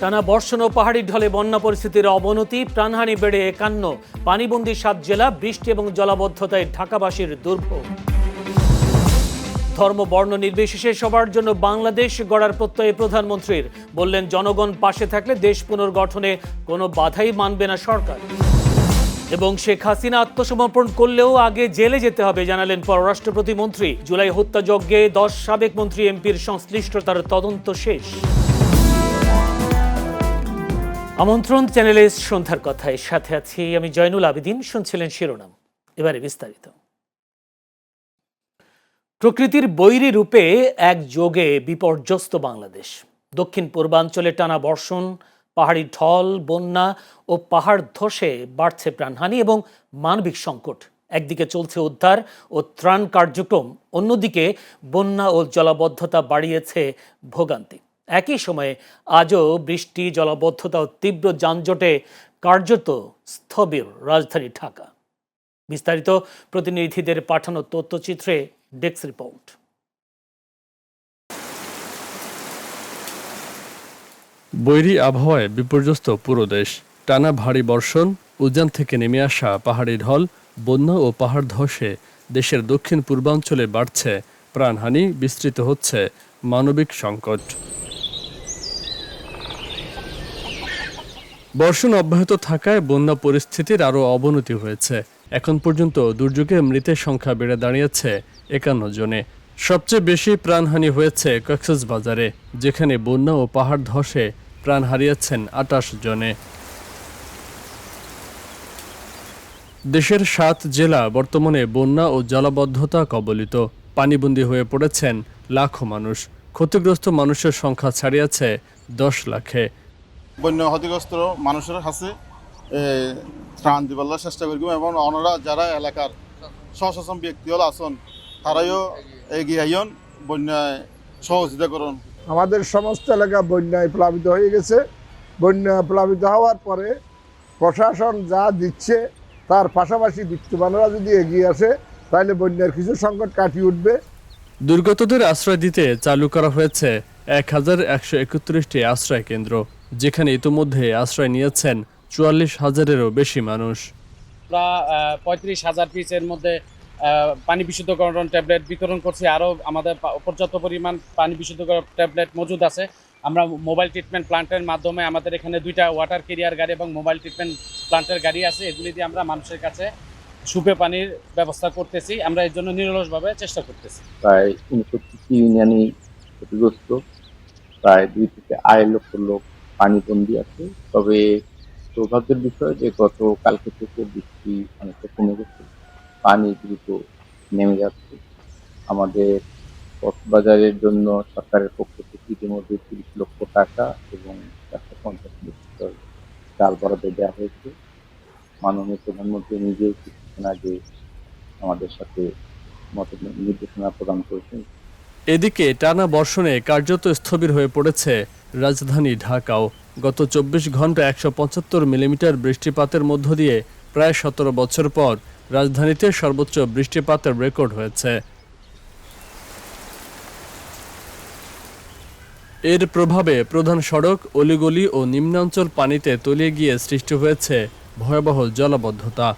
টানা বর্ষণ ও পাহাড়ি ঢলে বন্যা পরিস্থিতির অবনতি, প্রাণহানি বেড়ে ৫১, পানিবন্দী ৭ জেলা, বৃষ্টি এবং জলাবদ্ধতায় ঢাকাবাসীর দুর্ভোগ। ধর্ম বর্ণ নির্বিশেষে সবার জন্য বাংলাদেশ গড়ার প্রত্যয়ে প্রধানমন্ত্রীর, বললেন জনগণ পাশে থাকলে দেশ পুনর্গঠনে কোনো বাধাই মানবে না সরকার। এবং শেখ হাসিনা আত্মসমর্পণ করলেও আগে জেলে যেতে হবে, জানালেন পররাষ্ট্র প্রতিমন্ত্রী। জুলাই হত্যাযজ্ঞে ১০ সাবেক মন্ত্রী এমপির সংশ্লিষ্টতার তদন্ত শেষ। আমন্ত্রণ চ্যানেলে সন্ধ্যার কথায়, সাথে আছি আমি জয়নুল আবেদিন। শুনছিলেন শিরোনাম, এবারে বিস্তারিত। প্রকৃতির বৈরী রূপে এক যোগে বিপর্যস্ত বাংলাদেশ। দক্ষিণ পূর্বাঞ্চলে টানা বর্ষণ, পাহাড়ি ঢল, বন্যা ও পাহাড় ধসে বাড়ছে প্রাণহানি এবং মানবিক সংকট। একদিকে চলছে উদ্ধার ও ত্রাণ কার্যক্রম, অন্যদিকে বন্যা ও জলাবদ্ধতা বাড়িয়েছে ভোগান্তি। একই সময়ে আজও বৃষ্টি, জলাবদ্ধতা ও তীব্র যানজটে কার্যত স্থবির রাজধানী ঢাকা। বিস্তারিত প্রতিনিধিদের পাঠানো তথ্যচিত্রে ডেস্ক রিপোর্ট। বৈরী আবহাওয়ায় বিপর্যস্ত পুরো দেশ। টানা ভারী বর্ষণ, উজান থেকে নেমে আসা পাহাড়ি ঢল, বন্যা ও পাহাড় ধসে দেশের দক্ষিণ পূর্বাঞ্চলে বাড়ছে প্রাণহানি, বিস্তৃত হচ্ছে মানবিক সংকট। বর্ষণ অব্যাহত থাকায় বন্যা পরিস্থিতির আরও অবনতি হয়েছে। এখন পর্যন্ত দুর্যোগে মৃতের সংখ্যা বেড়ে দাঁড়িয়েছে ৫১ জনে। সবচেয়ে বেশি প্রাণহানি হয়েছে কক্সবাজারে, যেখানে বন্যা ও পাহাড় ধসে প্রাণ হারিয়েছেন ২৮ জনে। দেশের ৭ জেলা বর্তমানে বন্যা ও জলাবদ্ধতা কবলিত। পানিবন্দী হয়ে পড়েছেন লাখো মানুষ। ক্ষতিগ্রস্ত মানুষের সংখ্যা ছাড়িয়েছে ১০ লাখে। বন্যা ক্ষতিগ্রস্ত মানুষের কাছে ত্রাণ দিবার চেষ্টা করব এবং ওনারা যারা এলাকার সচেতন ব্যক্তি হল আছেন তারাও এগিয়ে আইন বন্যায় সহযোগিতা করুন। আমাদের সমস্ত এলাকা বন্যায় প্লাবিত হয়ে গেছে। বন্যা প্লাবিত হওয়ার পরে প্রশাসন যা দিচ্ছে তার পাশাপাশি বিত্তবানরা যদি এগিয়ে আসে তাহলে বন্যার কিছু সংকট কাটিয়ে উঠবে। দুর্গতদের আশ্রয় দিতে চালু করা হয়েছে ১,১৩১টি আশ্রয় কেন্দ্র, যেখানে ইতোমধ্যে আশ্রয় নিয়েছেন ৪৪,০০০-এরও বেশি মানুষ। প্রায় ৩৫,০০০ পিসের মধ্যে পানি বিশুদ্ধকরণ ট্যাবলেট বিতরণ করছি। আরও আমাদের পর্যাপ্ত পরিমাণ পানি বিশুদ্ধকরণ ট্যাবলেট মজুদ আছে। আমরা মোবাইল ট্রিটমেন্ট প্লান্টের মাধ্যমে, আমাদের এখানে ২টা ওয়াটার ক্যারিয়ার গাড়ি এবং মোবাইল ট্রিটমেন্ট প্লান্টের গাড়ি আছে, এগুলি দিয়ে আমরা মানুষের কাছে সুপে পানির ব্যবস্থা করতেছি। আমরা এর জন্য নিরলসভাবে চেষ্টা করতেছি। প্রায় ৬৯টি ইউনিয়নই ক্ষতিগ্রস্ত, প্রায় ২ থেকে ২.৫ লক্ষ লোক পানিবন্দী আছে। তবে সৌভাগ্যের বিষয় যে গতকালকে থেকে বৃষ্টি অনেকটা কমে গেছে, পানি দ্রুত নেমে যাচ্ছে। আমাদের কক্সবাজারের জন্য সরকারের পক্ষ থেকে ইতিমধ্যে ৩০ লক্ষ টাকা এবং ৪৫০ লক্ষ চাল বরাদ্দ দেওয়া হয়েছে। মাননীয় প্রধানমন্ত্রী নিজেও কিছুক্ষণ আগে আমাদের সাথে মত নির্দেশনা প্রদান করেছেন। এদিকে টানা বর্ষণে কার্যত স্থবির হয়ে পড়েছে রাজধানী ঢাকাও। গত ২৪ ঘন্টা ১৭৫ মিলিমিটার বৃষ্টিপাতের মধ্য দিয়ে প্রায় ১৭ বছর পর রাজধানীতে সর্বোচ্চ বৃষ্টিপাতের রেকর্ড হয়েছে। এর প্রভাবে প্রধান সড়ক, অলিগলি ও নিম্নাঞ্চল পানিতে তলিয়ে গিয়ে সৃষ্টি হয়েছে ভয়াবহ জলাবদ্ধতা।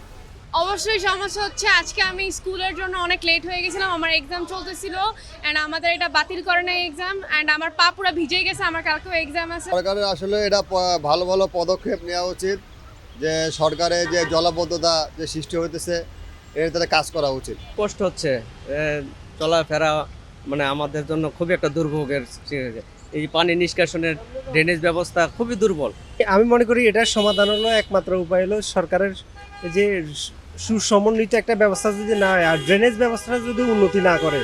অবশ্যই সমস্যা হচ্ছে। আজকে আমি স্কুলের জন্য অনেক লেট হয়ে গেছিলাম, আমার এক্সাম চলতেছিল অ্যান্ড আমাদের এটা বাতিল করে নেয় এক্সাম, অ্যান্ড আমার পা পুরো ভিজে গেছে, আমার কালকেও এক্সাম আছে। সরকারের আসলে এটা ভালো ভালো পদক্ষেপ নেওয়া উচিত, যে সরকারের যে জলাবদ্ধতা যে সৃষ্টি হইতেছে এর তাহলে কাজ করা উচিত। কষ্ট হচ্ছে, চলাফেরা মানে আমাদের জন্য খুবই একটা দুর্ভোগের সৃষ্টি হয়েছে। এই পানি নিষ্কাশনের ড্রেনেজ ব্যবস্থা খুবই দুর্বল। আমি মনে করি এটার সমাধান হলো, একমাত্র উপায় হলো সরকারের যে সুসমন্বিত একটা ব্যবস্থা যদি না হয় আর ড্রেনেজ ব্যবস্থাটা যদি উন্নতি না করে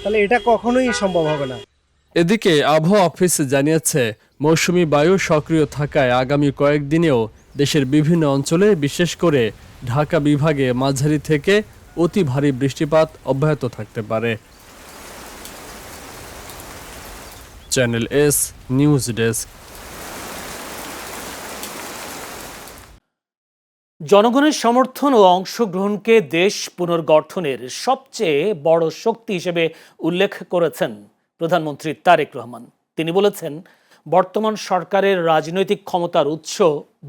তাহলে এটা কখনোই সম্ভব হবে না। এদিকে আবহাওয়া অফিস জানিয়েছে, মৌসুমি বায়ু সক্রিয় থাকায় আগামী কয়েকদিনেও দেশের বিভিন্ন অঞ্চলে, বিশেষ করে ঢাকা বিভাগে মাঝারি থেকে অতি ভারী বৃষ্টিপাত অব্যাহত থাকতে পারে। Channel S news desk. জনগণের সমর্থন ও অংশগ্রহণকে দেশ পুনর্গঠনের সবচেয়ে বড় শক্তি হিসেবে উল্লেখ করেছেন প্রধানমন্ত্রী তারেক রহমান। তিনি বলেছেন, বর্তমান সরকারের রাজনৈতিক ক্ষমতার উৎস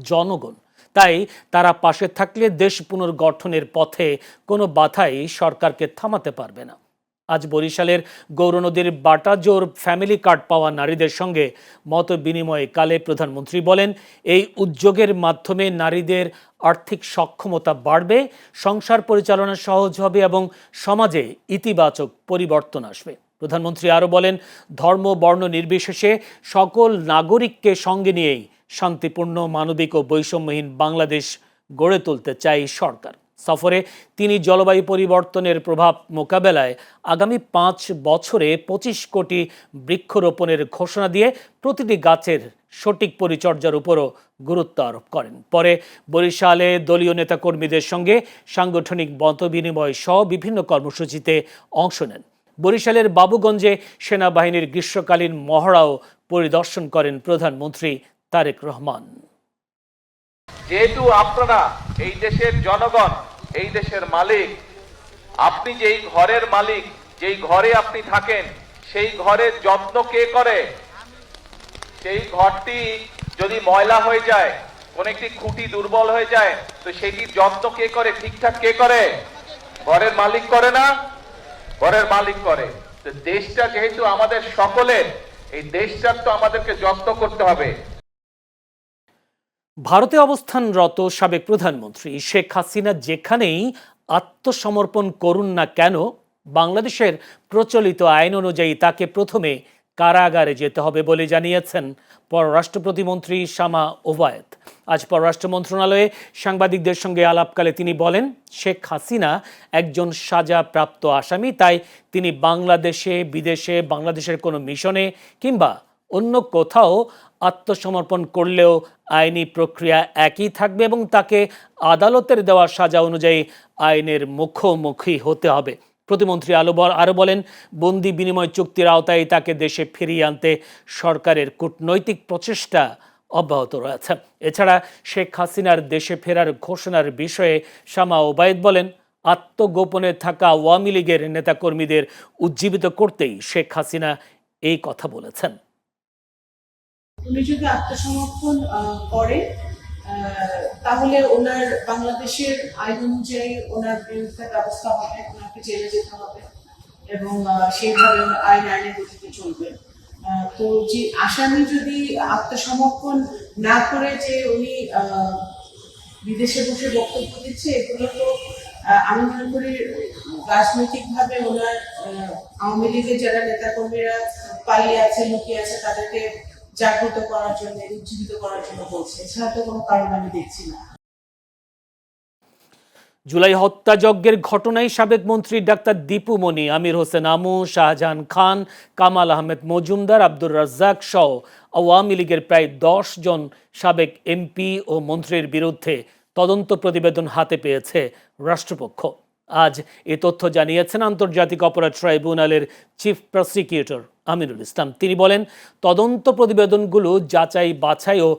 জনগণ। তাই তারা পাশে থাকলে দেশ পুনর্গঠনের পথে কোনো বাধাই সরকারকে থামাতে পারবে না। আজ বরিশালের গৌরনদীর বাটাজোর ফ্যামিলি কার্ড পাওয়া নারীদের সঙ্গে মত বিনিময়ে কালে প্রধানমন্ত্রী বলেন, এই উদ্যোগের মাধ্যমে নারীদের আর্থিক সক্ষমতা বাড়বে, সংসার পরিচালনা সহজ হবে এবং সমাজে ইতিবাচক পরিবর্তন আসবে। প্রধানমন্ত্রী আরও বলেন, ধর্ম বর্ণ নির্বিশেষে সকল নাগরিককে সঙ্গে নিয়েই শান্তিপূর্ণ, মানবিক ও বৈষম্যহীন বাংলাদেশ গড়ে তুলতে চায় সরকার। সফরে তিনি জলবায়ু পরিবর্তনের প্রভাব মোকাবেলায় আগামী 5 বছরে 25 কোটি বৃক্ষরোপণের ঘোষণা দিয়ে প্রতিটি গাছের সঠিক পরিচর্যার উপরও গুরুত্ব আরোপ করেন। পরে বরিশালে দলীয় নেতাকর্মীদের সঙ্গে সাংগঠনিক মতবিনিময় সহ বিভিন্ন কর্মসূচিতে অংশ নেন। বরিশালের বাবুগঞ্জে সেনাবাহিনীর গ্রীষ্মকালীন মহড়াও পরিদর্শন করেন প্রধানমন্ত্রী তারেক রহমান। যেহেতু আপনারা এই দেশের জনগণ, এই দেশের মালিক, আপনি যেই ঘরের মালিক, যেই ঘরে আপনি থাকেন, সেই ঘরের যত্ন কে করে? সেই ঘরটি যদি ময়লা হয়ে যায়, কোন একটি খুঁটি দুর্বল হয়ে যায়, তো সেটির যত্ন কে করে? ঠিকঠাক কে করে? ঘরের মালিক করে না? ঘরের মালিক করে। তো দেশটা যেহেতু আমাদের সকলের, এই দেশটার তো আমাদেরকে যত্ন করতে হবে। ভারতে অবস্থানরত সাবেক প্রধানমন্ত্রী শেখ হাসিনা যেখানেই আত্মসমর্পণ করুন না কেন, বাংলাদেশের প্রচলিত আইন অনুযায়ী তাকে প্রথমে কারাগারে যেতে হবে বলে জানিয়েছেন পররাষ্ট্র প্রতিমন্ত্রী শামা ওবায়েদ। আজ পররাষ্ট্র মন্ত্রণালয়ে সাংবাদিকদের সঙ্গে আলাপকালে তিনি বলেন, শেখ হাসিনা একজন সাজাপ্রাপ্ত আসামি, তাই তিনি বাংলাদেশে, বিদেশে, বাংলাদেশের কোনো মিশনে কিংবা অন্য কোথাও আত্মসমর্পণ করলেও আইনি প্রক্রিয়া একই থাকবে এবং তাকে আদালতের দেওয়া সাজা অনুযায়ী আইনের মুখোমুখি হতে হবে। প্রতিমন্ত্রী আরও বলেন, বন্দি বিনিময় চুক্তির আওতায় তাকে দেশে ফিরিয়ে আনতে সরকারের কূটনৈতিক প্রচেষ্টা অব্যাহত রয়েছে। এছাড়া শেখ হাসিনার দেশে ফেরার ঘোষণার বিষয়ে শামা ওবায়েদ বলেন, আত্মগোপনে থাকা আওয়ামী লীগের নেতাকর্মীদের উজ্জীবিত করতেই শেখ হাসিনা এই কথা বলেছেন। উনি যদি আত্মসমর্পণ করে তাহলে ওনার বাংলাদেশের আইন অনুযায়ী ওনার বিরুদ্ধে ব্যবস্থা হবে, ওনাকে জেলে যেতে হবে এবং সেইভাবে আইনের গতিতে চলবে। তো যে আসামি যদি আত্মসমর্পণ না করে যে উনি বিদেশে বসে বক্তব্য দিচ্ছে, এগুলো তো আমি মনে করি রাজনৈতিকভাবে ওনার আওয়ামী লীগের যারা নেতাকর্মীরা পালিয়ে আছে, লুকিয়ে আছে, তাদেরকে জাগ্রত করার জন্য, উজ্জীবিত করার জন্য বলছে। এছাড়া তো কোনো কারণ আমি দেখছি না। জুলাই হত্যাযজ্ঞের ঘটনায় সাবেক মন্ত্রী ডাক্তার দীপু মনি, আমির হোসেন আমু, শাহজাহান খান, কামাল আহমেদ মজুমদার, আব্দুর রাজ্জাক সহ আওয়ামী লীগের প্রায় 10 জন সাবেক এমপি ও মন্ত্রীর বিরুদ্ধে তদন্ত প্রতিবেদন হাতে পেয়েছে রাষ্ট্রপক্ষ। আজ এ তথ্য জানিয়েছেন আন্তর্জাতিক অপরাধ ট্রাইব্যুনালের চিফ প্রসিকিউটর আমিনুল ইসলাম। তিনি বলেন, তদন্ত প্রতিবেদনগুলো যাচাই বাছাই ও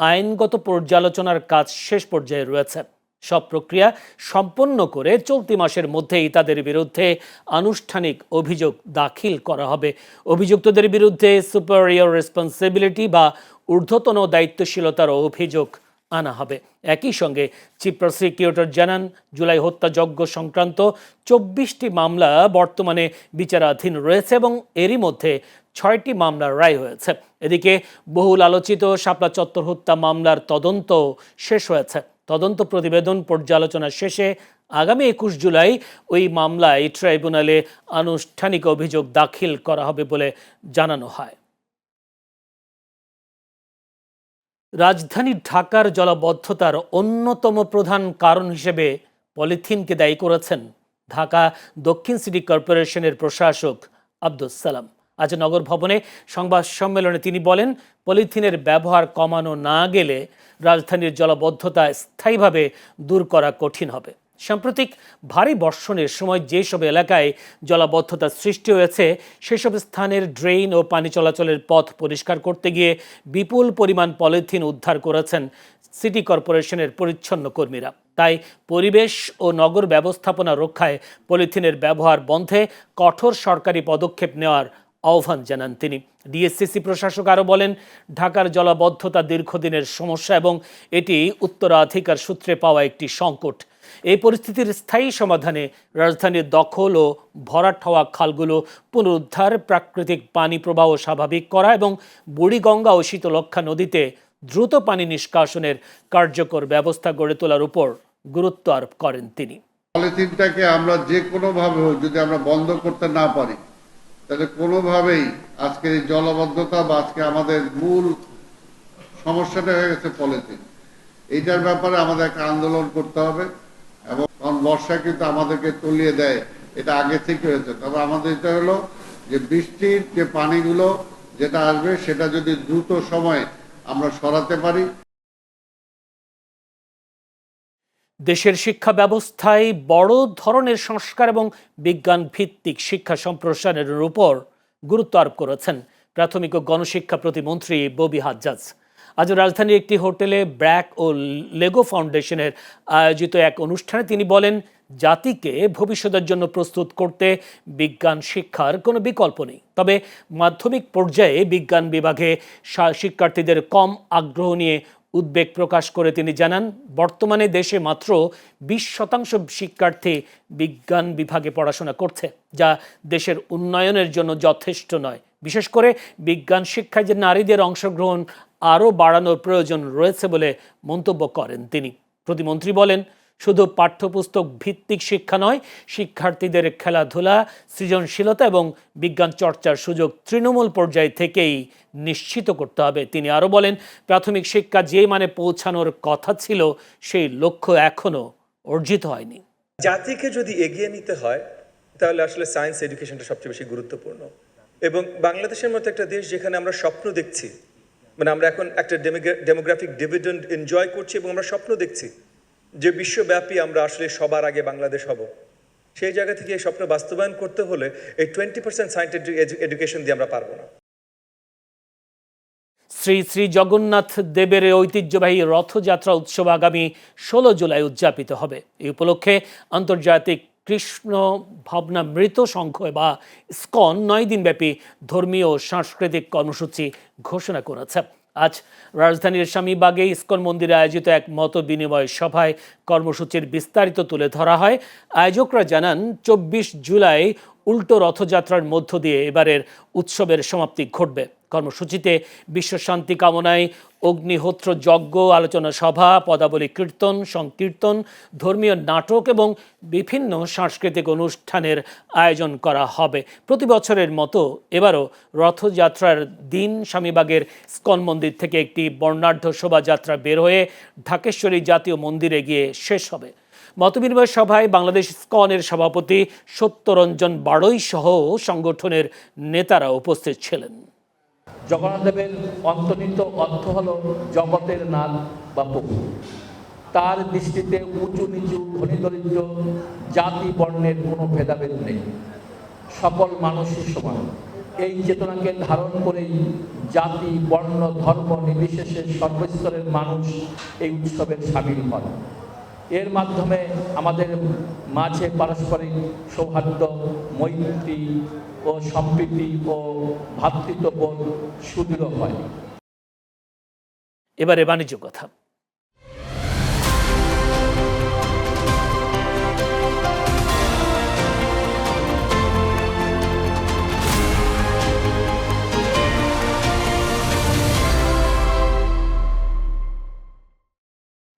আইনগত পর্যালোচনার কাজ শেষ পর্যায়ে রয়েছে। সব প্রক্রিয়া সম্পন্ন করে চলতি মাসের মধ্যেই তাদের বিরুদ্ধে আনুষ্ঠানিক অভিযোগ দাখিল করা হবে। অভিযুক্তদের বিরুদ্ধে সুপারিয়র রেসপন্সিবিলিটি বা ঊর্ধ্বতন দায়িত্বশীলতার অভিযোগ আনা হবে। একই সঙ্গে চিফ প্রসিকিউটর জানান, জুলাই হত্যাযজ্ঞ সংক্রান্ত 24টি মামলা বর্তমানে বিচারাধীন রয়েছে এবং এরই মধ্যে 6টি মামলার রায় হয়েছে। এদিকে বহুল আলোচিত শাপলা চত্বর হত্যা মামলার তদন্ত শেষ হয়েছে। তদন্ত প্রতিবেদন পর্যালোচনা শেষে আগামী 21 জুলাই ওই মামলায় ট্রাইব্যুনালে আনুষ্ঠানিক অভিযোগ দাখিল করা হবে বলে জানানো হয়। রাজধানী ঢাকার জলাবদ্ধতার অন্যতম প্রধান কারণ হিসেবে পলিথিনকে দায়ী করেছেন ঢাকা দক্ষিণ সিটি কর্পোরেশনের প্রশাসক আব্দুস সালাম। আজ নগর ভবনে সংবাদ সম্মেলনে তিনি বলেন, পলিথিনের ব্যবহার কমানো না গেলে রাজধানীর জলাবদ্ধতা স্থায়ীভাবে দূর করা কঠিন হবে। সাম্প্রতিক ভারী বর্ষণের সময় যেসব এলাকায় জলাবদ্ধতা সৃষ্টি হয়েছে সেসব স্থানের ড্রেন ও পানি চলাচলের পথ পরিষ্কার করতে গিয়ে বিপুল পরিমাণ পলিথিন উদ্ধার করেছেন সিটি কর্পোরেশনের পরিচ্ছন্ন কর্মীরা। তাই পরিবেশ ও নগর ব্যবস্থাপনা রক্ষায় পলিথিনের ব্যবহার বন্ধে কঠোর সরকারি পদক্ষেপ নেওয়ার আহ্বান জানান তিনি। ডিএসসিসি প্রশাসক আরও বলেন, ঢাকার জলাবদ্ধতা দীর্ঘদিনের সমস্যা এবং এটি উত্তরাধিকার সূত্রে পাওয়া একটি সংকট। এই পরিস্থিতির স্থায়ী সমাধানে রাজধানীর দখল ও ভরাট হওয়া খালগুলো পুনরুদ্ধার, প্রাকৃতিক পানি প্রবাহ স্বাভাবিক করা এবং বুড়িগঙ্গা ও শীতলক্ষ্যা নদীতে দ্রুত পানি নিষ্কাশনের কার্যকর ব্যবস্থা গড়ে তোলার উপর গুরুত্ব আরোপ করেন তিনি। পলিথিনটাকে আমরা যে কোনোভাবে হোক যদি আমরা বন্ধ করতে না পারি, তাহলে কোনোভাবেই আজকে এই জলাবদ্ধতা বা আজকে আমাদের মূল সমস্যাটা হয়ে গেছে পলিথিন। এইটার ব্যাপারে আমাদের একটা আন্দোলন করতে হবে এবং কারণ বর্ষা কিন্তু আমাদেরকে তলিয়ে দেয়, এটা আগে থেকে হয়েছে। তবে আমাদের এটা হলো যে বৃষ্টির যে পানিগুলো যেটা আসবে সেটা যদি দ্রুত সময়ে আমরা সরাতে পারি। দেশের শিক্ষা ব্যবস্থায় বড় ধরনের সংস্কার এবং বিজ্ঞান ভিত্তিক শিক্ষা সম্প্রসারণের উপর গুরুত্ব আরোপ করেছেন প্রাথমিক ও গণশিক্ষা প্রতিমন্ত্রী ববি হাজ্জাজ। আজ রাজধানীর একটি হোটেলে ব্র্যাক ও লেগো ফাউন্ডেশনের আয়োজিত এক অনুষ্ঠানে তিনি বলেন, জাতিকে ভবিষ্যতের জন্য প্রস্তুত করতে বিজ্ঞান শিক্ষার কোনো বিকল্প নেই। তবে মাধ্যমিক পর্যায়ে বিজ্ঞান বিভাগে শিক্ষার্থীদের কম আগ্রহ নিয়ে উদ্বেগ প্রকাশ করে তিনি জানান, বর্তমানে দেশে মাত্র 20% শিক্ষার্থী বিজ্ঞান বিভাগে পড়াশোনা করছে, যা দেশের উন্নয়নের জন্য যথেষ্ট নয়। বিশেষ করে বিজ্ঞান শিক্ষায় যে নারীদের অংশগ্রহণ আরও বাড়ানোর প্রয়োজন রয়েছে বলে মন্তব্য করেন তিনি। প্রতিমন্ত্রী বলেন, শুধু পাঠ্যপুস্তক ভিত্তিক শিক্ষা নয়, শিক্ষার্থীদের খেলাধুলা, সৃজনশীলতা এবং বিজ্ঞান চর্চার সুযোগ তৃণমূল পর্যায় থেকেই নিশ্চিত করতে হবে। তিনি আরও বলেন, প্রাথমিক শিক্ষা যে মানে পৌঁছানোর কথা ছিল, সেই লক্ষ্য এখনও অর্জিত হয়নি। জাতিকে যদি এগিয়ে নিতে হয় তাহলে আসলে সায়েন্স এডুকেশনটা সবচেয়ে বেশি গুরুত্বপূর্ণ। এবং বাংলাদেশের মতো একটা দেশ যেখানে আমরা স্বপ্ন দেখছি, মানে আমরা এখন একটা ডেমোগ্রাফিক ডিভিডেন্ড এনজয় করছি এবং আমরা স্বপ্ন দেখছি যে বিশ্বব্যাপী আমরা আসলে সবার আগে বাংলাদেশ হব, সেই জায়গা থেকে এই স্বপ্ন বাস্তবায়ন করতে হলে এই 20% সায়েন্টিফিক এডুকেশন দিয়ে আমরা পারবো না। শ্রী শ্রী জগন্নাথ দেবের ঐতিহ্যবাহী রথযাত্রা উৎসব আগামী 16 জুলাই উদযাপিত হবে। এই উপলক্ষে আন্তর্জাতিক কৃষ্ণ ভাবনামৃত সংঘ বা ইসকন 9 দিনব্যাপী ধর্মীয় ও সাংস্কৃতিক কর্মসূচি ঘোষণা করেছে। আজ রাজধানীর স্বামীবাগে ইসকন মন্দিরে আয়োজিত এক মত বিনিময় সভায় কর্মসূচির বিস্তারিত তুলে ধরা হয়। আয়োজকরা জানান, 24 জুলাই উল্টো রথযাত্রার মধ্য দিয়ে এবারের উৎসবের সমাপ্তি ঘটবে। কর্মসূচিতে বিশ্ব শান্তি কামনায় অগ্নিহোত্র যজ্ঞ, আলোচনা সভা, পদাবলী কীর্তন, সংকীর্তন, ধর্মীয় নাটক এবং বিভিন্ন সাংস্কৃতিক অনুষ্ঠানের আয়োজন করা হবে। প্রতি বছরের মতো এবারও রথযাত্রার দিন স্বামীবাগের ইসকন মন্দির থেকে একটি বর্ণাঢ্য শোভাযাত্রা বের হয়ে ঢাকেশ্বরী জাতীয় মন্দিরে গিয়ে শেষ হবে। মতবিনিময় সভায় বাংলাদেশ ইসকনের সভাপতি সত্যরঞ্জন বাড়ৈ সহ সংগঠনের নেতারা উপস্থিত ছিলেন। জগন্নাথ দেবের অন্তর্নিহিত অর্থ হল জগতের নাথ বা প্রভু। তার দৃষ্টিতে উঁচু নিচু, ধনী দরিদ্র, জাতি বর্ণের কোনো ভেদাভেদ নেই, সকল মানুষই সমান। এই চেতনাকে ধারণ করেই জাতি, বর্ণ, ধর্ম নির্বিশেষে সর্বস্তরের মানুষ এই উৎসবের সামিল হন। এর মাধ্যমে আমাদের মাঝে পারস্পরিক সৌহার্দ্য, মৈত্রী ও সম্প্রীতি ও ভ্রাতৃত্ববোধ সুদৃঢ় হয়। এবারে বাণিজ্য কথা।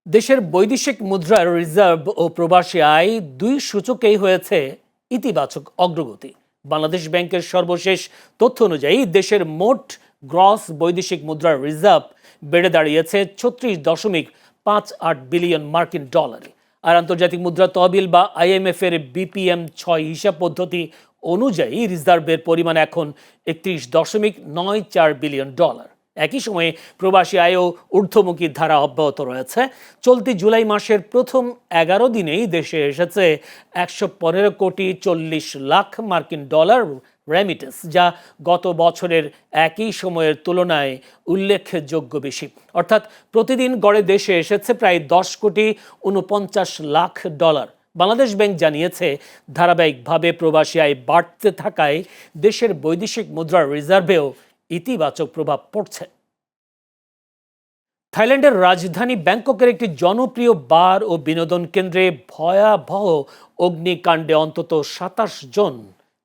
দেশের বৈদেশিক মুদ্রার রিজার্ভ ও প্রবাসী আয় 2 সূচকেই হয়েছে ইতিবাচক অগ্রগতি। বাংলাদেশ ব্যাংকের সর্বশেষ তথ্য অনুযায়ী দেশের মোট গ্রস বৈদেশিক মুদ্রার রিজার্ভ বেড়ে দাঁড়িয়েছে 36.58 বিলিয়ন মার্কিন ডলারে। আর আন্তর্জাতিক মুদ্রা তহবিল বা IMF এর BPM 6 হিসাব পদ্ধতি অনুযায়ী রিজার্ভের পরিমাণ এখন 31.94 বিলিয়ন ডলার। একই সময়ে প্রবাসী আয়ও ঊর্ধ্বমুখী ধারা অব্যাহত রয়েছে। চলতি জুলাই মাসের প্রথম 11 দিনেই দেশে এসেছে 115 কোটি 40 লাখ মার্কিন ডলার রেমিটেন্স, যা গত বছরের একই সময়ের তুলনায় উল্লেখযোগ্য বেশি। অর্থাৎ প্রতিদিন গড়ে দেশে এসেছে প্রায় 10 কোটি 49 লাখ ডলার। বাংলাদেশ ব্যাংক জানিয়েছে, ধারাবাহিকভাবে প্রবাসী আয় বাড়তে থাকায় দেশের বৈদেশিক মুদ্রার রিজার্ভেও ইতিবাচক প্রভাব পড়ছে। থাইল্যান্ডের রাজধানী ব্যাংককের একটি জনপ্রিয় বার ও বিনোদন কেন্দ্রে ভয়াবহ অগ্নিকাণ্ডে অন্তত ২৭ জন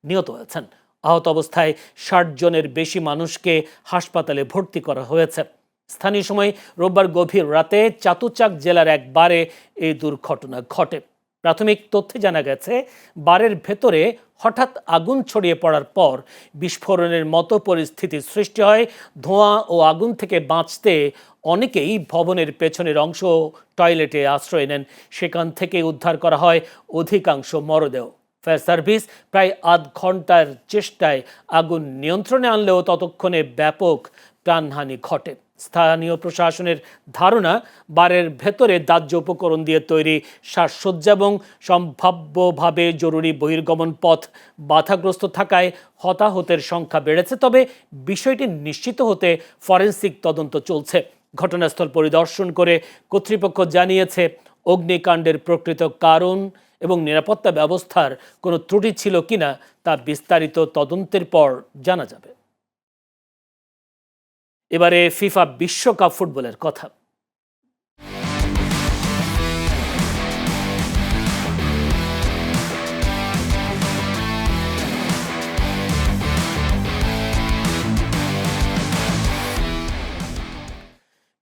নিহত হয়েছেন। আহত অবস্থায় ৬০ জনের বেশি মানুষকে হাসপাতালে ভর্তি করা হয়েছে। স্থানীয় সময় রোববার গভীর রাতে চাতুচাক জেলার এক বারে এই দুর্ঘটনা ঘটে। প্রাথমিক তথ্যে জানা গেছে, বারের ভেতরে হঠাৎ আগুন ছড়িয়ে পড়ার পর বিস্ফোরণের মতো পরিস্থিতি সৃষ্টি হয়। ধোঁয়া ও আগুন থেকে বাঁচতে অনেকেই ভবনের পেছনের অংশ টয়লেটে আশ্রয় নেন। সেখান থেকে উদ্ধার করা হয় অধিকাংশ মরদেহ। ফায়ার সার্ভিস প্রায় আধ ঘন্টার চেষ্টায় আগুন নিয়ন্ত্রণে আনলেও ততক্ষণে ব্যাপক প্রাণহানি ঘটে। স্থানীয় প্রশাসনের ধারণা, বারের ভেতরে দাহ্য উপকরণ দিয়ে তৈরি সাজসজ্জা এবং সম্ভাব্যভাবে জরুরি বহির্গমন পথ বাধাগ্রস্ত থাকায় হতাহতের সংখ্যা বেড়েছে। তবে বিষয়টি নিশ্চিত হতে ফরেনসিক তদন্ত চলছে। ঘটনাস্থল পরিদর্শন করে কর্তৃপক্ষ জানিয়েছে, অগ্নিকাণ্ডের প্রকৃত কারণ এবং নিরাপত্তা ব্যবস্থার কোনো ত্রুটি ছিল কিনা তা বিস্তারিত তদন্তের পর জানা যাবে। এবারে ফিফা বিশ্বকাপ ফুটবলের কথা।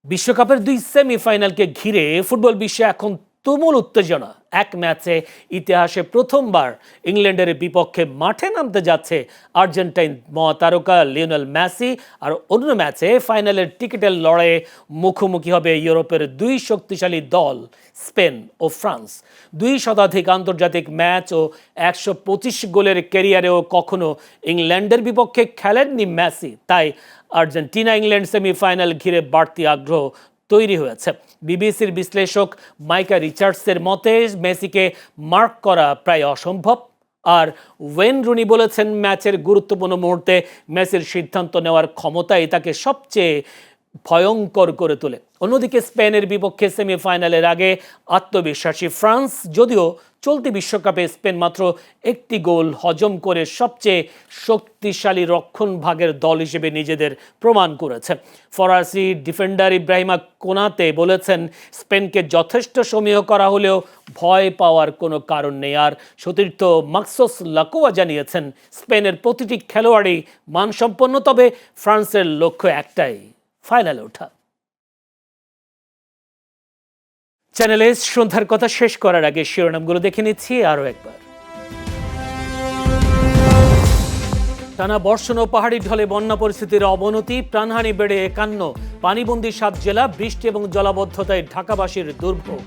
বিশ্বকাপের 2 সেমিফাইনালকে ঘিরে ফুটবল বিশ্বে এখন তুমুল উত্তেজনা। এক ম্যাচে ইতিহাসে প্রথমবার ইংল্যান্ডের বিপক্ষে মাঠে নামতে যাচ্ছে আর্জেন্টাইন মহাতারকা লিওনেল মেসি, আর অন্য ম্যাচে ফাইনালের টিকিটের লড়াইয়ে মুখোমুখি হবে ইউরোপের 2 শক্তিশালী দল স্পেন ও ফ্রান্স। 2 শতাধিক আন্তর্জাতিক ম্যাচ ও 125 গোলের ক্যারিয়ারেও কখনো ইংল্যান্ডের বিপক্ষে খেলেননি মেসি। তাই আর্জেন্টিনা ইংল্যান্ড সেমিফাইনাল ঘিরে বাড়তি আগ্রহ তৈরি হয়েছে। বিবিসির বিশ্লেষক মাইকা রিচার্ডসের মতে, মেসিকে মার্ক করা প্রায় অসম্ভব। আর ওয়েন রুনি বলেছেন, ম্যাচের গুরুত্বপূর্ণ মুহূর্তে মেসির সিদ্ধান্ত নেওয়ার ক্ষমতাই তাকে সবচেয়ে ভয়ঙ্কর করে তোলে। অন্যদিকে স্পেনের বিপক্ষে সেমিফাইনালের আগে আত্মবিশ্বাসী ফ্রান্স, যদিও চলতি বিশ্বকাপে স্পেন মাত্র 1টি গোল হজম করে সবচেয়ে শক্তিশালী রক্ষণভাগের দল হিসেবে নিজেদের প্রমাণ করেছে। ফরাসি ডিফেন্ডার ইব্রাহিমা কোনাতে বলেছেন, স্পেনকে যথেষ্ট সমীহ করা হলেও ভয় পাওয়ার কোনো কারণ নেই। আর সতীর্থ মাক্সোস লাকোয়া জানিয়েছেন, স্পেনের প্রতিটি খেলোয়াড়ই মানসম্পন্ন, তবে ফ্রান্সের লক্ষ্য একটাই, ফাইনালে ওঠা। চ্যানেলে সন্ধ্যার কথা শেষ করার আগে শিরোনামগুলো দেখে নিচ্ছি আরও একবার। টানা বর্ষণ ও পাহাড়ি ঢলে বন্যা পরিস্থিতির অবনতি, প্রাণহানি বেড়ে 51, পানিবন্দী 7 জেলা, বৃষ্টি এবং জলাবদ্ধতায় ঢাকাবাসীর দুর্ভোগ।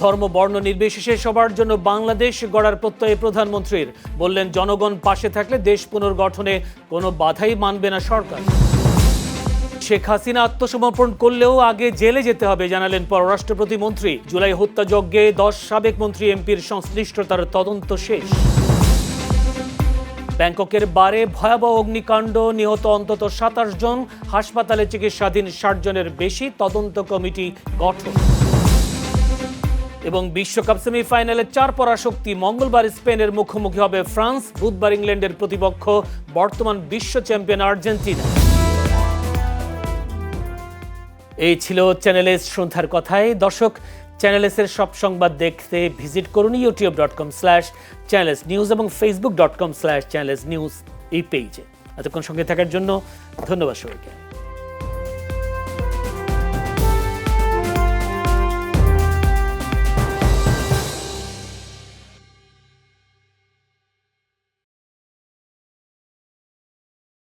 ধর্ম বর্ণ নির্বিশেষে সবার জন্য বাংলাদেশ গড়ার প্রত্যয়ে প্রধানমন্ত্রীর, বললেন, জনগণ পাশে থাকলে দেশ পুনর্গঠনে কোনো বাধাই মানবে না সরকার। শেখ হাসিনা আত্মসমর্পণ করলেও আগে জেলে যেতে হবে, জানালেন পররাষ্ট্র প্রতিমন্ত্রী। জুলাই হত্যাযজ্ঞে 10 সাবেক মন্ত্রী এমপির সংশ্লিষ্টতার তদন্ত শেষ। ব্যাংককের বারে ভয়াবহ অগ্নিকাণ্ড, নিহত অন্তত 27 জন, হাসপাতালে চিকিৎসাধীন 60 জনের বেশি, তদন্ত কমিটি গঠন। এবং বিশ্বকাপ সেমিফাইনালের 4 পরাশক্তি মঙ্গলবার স্পেনের মুখোমুখি হবে ফ্রান্স, বুধবার ইংল্যান্ডের প্রতিপক্ষ বর্তমান বিশ্ব চ্যাম্পিয়ন আর্জেন্টিনা। এই ছিল চ্যানেল এস সন্ধ্যার কথায়। দর্শক, চ্যানেল এসের সব সংবাদ দেখতে ভিজিট করুন youtube.com/channelsnews এবং facebook.com/channelsnews এই পেজে। এতক্ষণ সঙ্গে থাকার জন্য ধন্যবাদ সবাইকে।